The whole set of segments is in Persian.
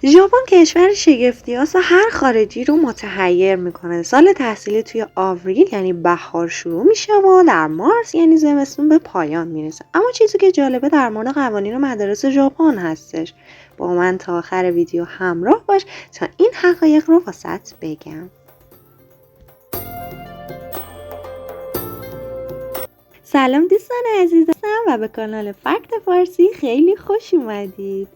ژاپن کشور شگفتی‌هاست و هر خارجی رو متحیر میکنه. سال تحصیلی توی آوریل یعنی بهار شروع میشه و در مارس یعنی زمستون به پایان میرسه. اما چیزی که جالبه در مورد قوانین و مدارس ژاپن هستش. با من تا آخر ویدیو همراه باش تا این حقایق رو واسط بگم. سلام دوستان عزیزم و به کانال فکت فارسی خیلی خوش اومدید.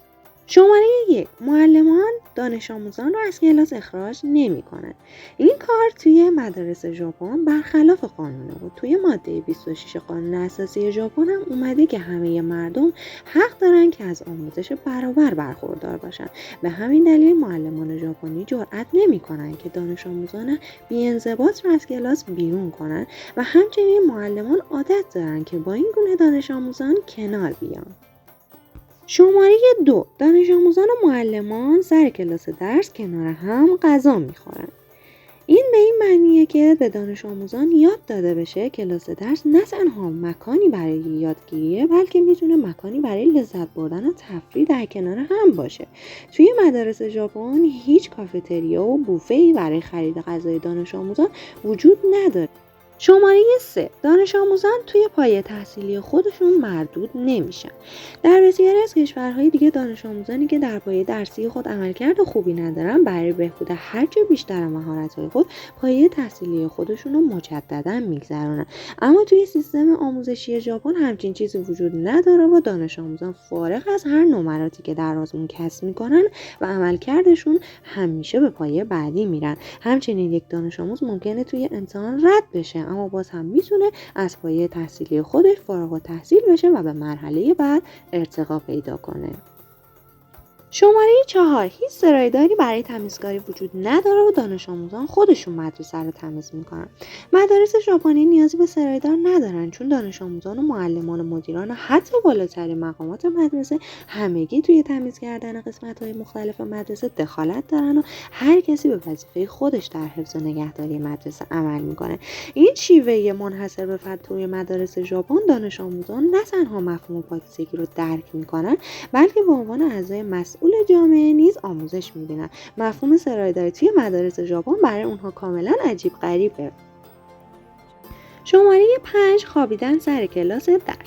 شماره 1. معلمان دانش آموزان رو از کلاس اخراج نمی کنن. این کار توی مدارس ژاپن برخلاف قانونه بود. توی ماده 26 قانون اساسی ژاپن هم اومده که همه مردم حق دارن که از آموزش برابر برخوردار باشن. به همین دلیل معلمان ژاپنی جرئت نمی کنن که دانش آموزان بی‌انضباط رو از کلاس بیرون کنن و همچنین معلمان عادت دارن که با این گونه دانش آموزان کنار بیان. شماره 2. دانش آموزان و معلمان سر کلاس درس کنار هم غذا میخورن. این به این معنیه که به دانش آموزان یاد داده بشه کلاس درس نه تنها مکانی برای یادگیریه بلکه میتونه مکانی برای لذت بردن و تفریح در کنار هم باشه. توی مدارس ژاپن هیچ کافتریا و بوفه‌ای برای خرید غذای دانش آموزان وجود نداره. شماره 3. دانش آموزان توی پایه تحصیلی خودشون مردود نمیشن. در بسیاری از کشورهای دیگه دانش آموزانی که در پایه درسی خود عملکرد خوبی ندارن برای بهبود هرچه بیشتر مهارت‌های خود پایه تحصیلی خودشون رو مجددا میگذرونن. اما توی سیستم آموزشی ژاپن همچین چیزی وجود نداره و دانش آموزان فارغ از هر نمراتی که در آزمون کسب میکنن و عملکردشون همیشه به پایه بعدی میرن. همچنین یک دانش آموز ممکنه توی امتحان رد بشه اما باز هم میتونه از پایه تحصیلی خودش فارغ التحصیل بشه و به مرحله بعد ارتقا پیدا کنه. شماره 4. هیچ سرایداری برای تمیزکاری وجود نداره و دانش آموزان خودشون مدرسه رو تمیز میکنن. مدارس ژاپنی نیازی به سرایدار ندارن چون دانش آموزان و معلمان و مدیران و حتی بالاترین مقامات مدرسه همگی توی تمیز کردن قسمت‌های مختلف مدرسه دخالت دارن و هر کسی به وظیفه خودش در حفظ و نگهداری مدرسه عمل میکنه. این شیوه منحصر به فرد توی مدارس ژاپن دانش آموزان نه تنها مفهوم پاکیزگی رو درک میکنن بلکه به عنوان اعضای مسئول جامعه نیز آموزش می‌بینن. مفهوم سرایداری توی مدارس ژاپن برای اونها کاملا عجیب غریبه. شماره 5. خوابیدن سر کلاس درس.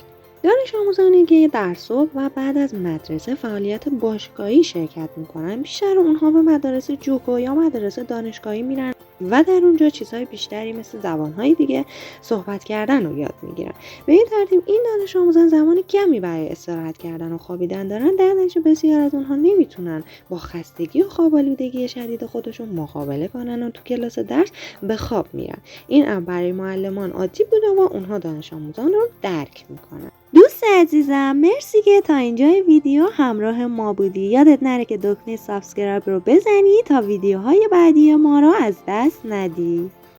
دانش آموزانی که در صبح و بعد از مدرسه فعالیت باشگاهی شرکت میکنن بیشتر اونها به مدارس جوکو یا مدارس دانشگاهی میرن و در اونجا چیزهای بیشتری مثل زبانهای دیگه صحبت کردن رو یاد میگیرن. به این ترتیب این دانش آموزان زمان کمی برای استراحت کردن و خوابیدن دارن. در نتیجه بسیار از اونها نمیتونن با خستگی و خواب‌آلودگی شدید خودشون مقابله کنن و تو کلاس درس به خواب میرن. این برای معلمان عادی بوده و اونها دانش آموزان رو درک میکنن. دوست عزیزم مرسی که تا اینجای ویدیو همراه ما بودی. یادت نره که دکمه سابسکرایب رو بزنی تا ویدیوهای بعدی ما رو از دست ندی.